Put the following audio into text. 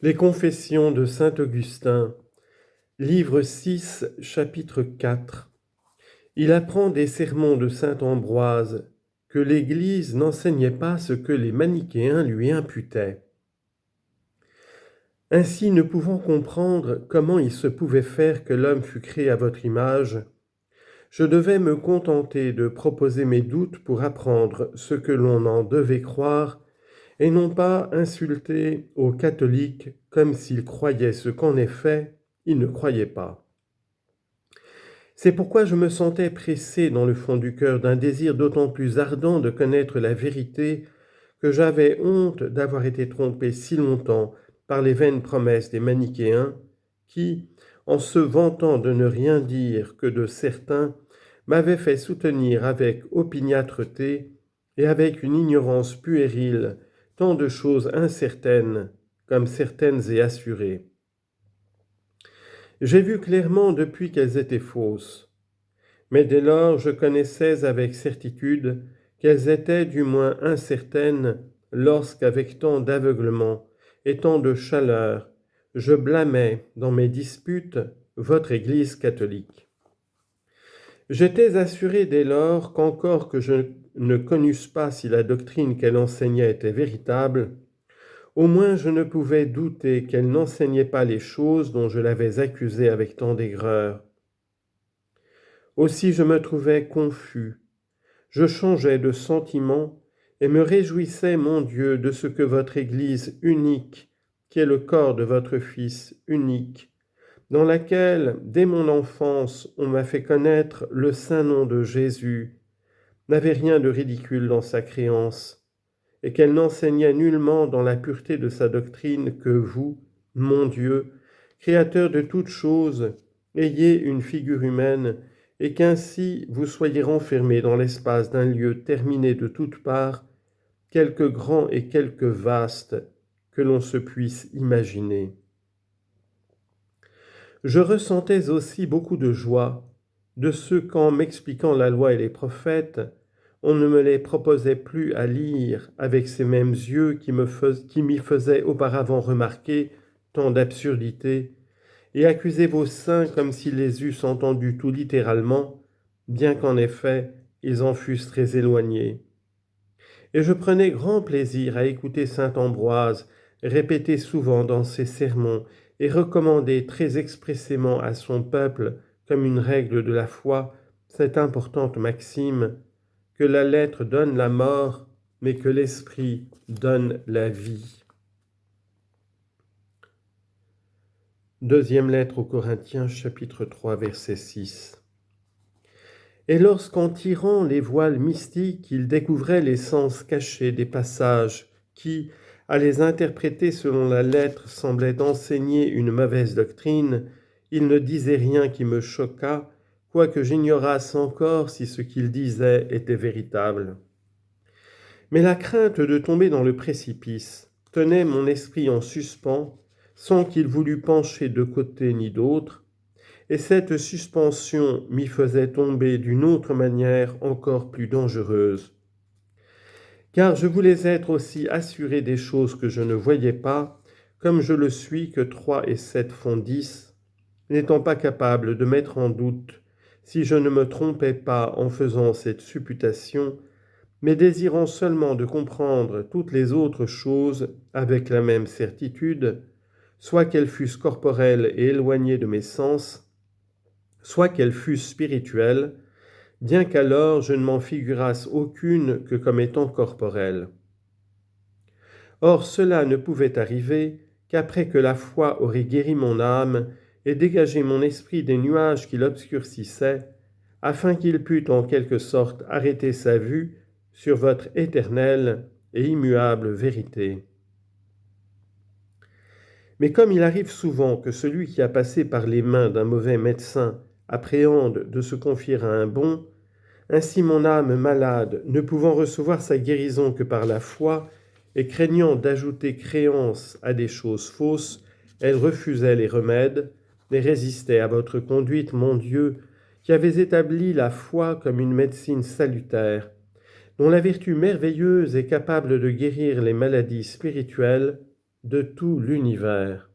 Les Confessions de saint Augustin, livre 6, chapitre 4. Il apprend des sermons de saint Ambroise que l'Église n'enseignait pas ce que les manichéens lui imputaient. Ainsi, ne pouvant comprendre comment il se pouvait faire que l'homme fût créé à votre image, je devais me contenter de proposer mes doutes pour apprendre ce que l'on en devait croire et non pas insulter aux catholiques comme s'ils croyaient ce qu'en effet ils ne croyaient pas. C'est pourquoi je me sentais pressé dans le fond du cœur d'un désir d'autant plus ardent de connaître la vérité que j'avais honte d'avoir été trompé si longtemps par les vaines promesses des manichéens qui, en se vantant de ne rien dire que de certains, m'avaient fait soutenir avec opiniâtreté et avec une ignorance puérile tant de choses incertaines comme certaines et assurées. J'ai vu clairement depuis qu'elles étaient fausses, mais dès lors je connaissais avec certitude qu'elles étaient du moins incertaines lorsqu'avec tant d'aveuglement et tant de chaleur, je blâmais dans mes disputes votre Église catholique. J'étais assuré dès lors qu'encore que je ne connusse pas si la doctrine qu'elle enseignait était véritable, au moins je ne pouvais douter qu'elle n'enseignait pas les choses dont je l'avais accusée avec tant d'aigreur. Aussi je me trouvais confus, je changeais de sentiment et me réjouissais, mon Dieu, de ce que votre Église unique, qui est le corps de votre Fils unique, dans laquelle, dès mon enfance, on m'a fait connaître le saint nom de Jésus, n'avait rien de ridicule dans sa créance, et qu'elle n'enseignait nullement dans la pureté de sa doctrine que vous, mon Dieu, Créateur de toutes choses, ayez une figure humaine, et qu'ainsi vous soyez renfermés dans l'espace d'un lieu terminé de toutes parts, quelque grand et quelque vaste que l'on se puisse imaginer. Je ressentais aussi beaucoup de joie de ce qu'en m'expliquant la loi et les prophètes, on ne me les proposait plus à lire avec ces mêmes yeux qui m'y faisaient auparavant remarquer tant d'absurdités, et accuser vos saints comme s'ils les eussent entendus tout littéralement, bien qu'en effet ils en fussent très éloignés. Et je prenais grand plaisir à écouter saint Ambroise répéter souvent dans ses sermons et recommander très expressément à son peuple, comme une règle de la foi, cette importante maxime que la lettre donne la mort, mais que l'esprit donne la vie. Deuxième lettre aux Corinthiens, chapitre 3, verset 6. Et lorsqu'en tirant les voiles mystiques, il découvrait les sens cachés des passages qui, à les interpréter selon la lettre, semblaient enseigner une mauvaise doctrine, il ne disait rien qui me choquât, quoique j'ignorasse encore si ce qu'il disait était véritable. Mais la crainte de tomber dans le précipice tenait mon esprit en suspens, sans qu'il voulût pencher de côté ni d'autre, et cette suspension m'y faisait tomber d'une autre manière encore plus dangereuse. Car je voulais être aussi assuré des choses que je ne voyais pas, comme je le suis que 3 et 7 font 10, n'étant pas capable de mettre en doute si je ne me trompais pas en faisant cette supputation, mais désirant seulement de comprendre toutes les autres choses avec la même certitude, soit qu'elles fussent corporelles et éloignées de mes sens, soit qu'elles fussent spirituelles, bien qu'alors je ne m'en figurasse aucune que comme étant corporelle. Or cela ne pouvait arriver qu'après que la foi aurait guéri mon âme et dégagé mon esprit des nuages qui l'obscurcissaient, afin qu'il pût en quelque sorte arrêter sa vue sur votre éternelle et immuable vérité. Mais comme il arrive souvent que celui qui a passé par les mains d'un mauvais médecin appréhende de se confier à un bon, ainsi mon âme malade, ne pouvant recevoir sa guérison que par la foi, et craignant d'ajouter créance à des choses fausses, elle refusait les remèdes, et résistait à votre conduite, mon Dieu, qui avez établi la foi comme une médecine salutaire, dont la vertu merveilleuse est capable de guérir les maladies spirituelles, de tout l'univers.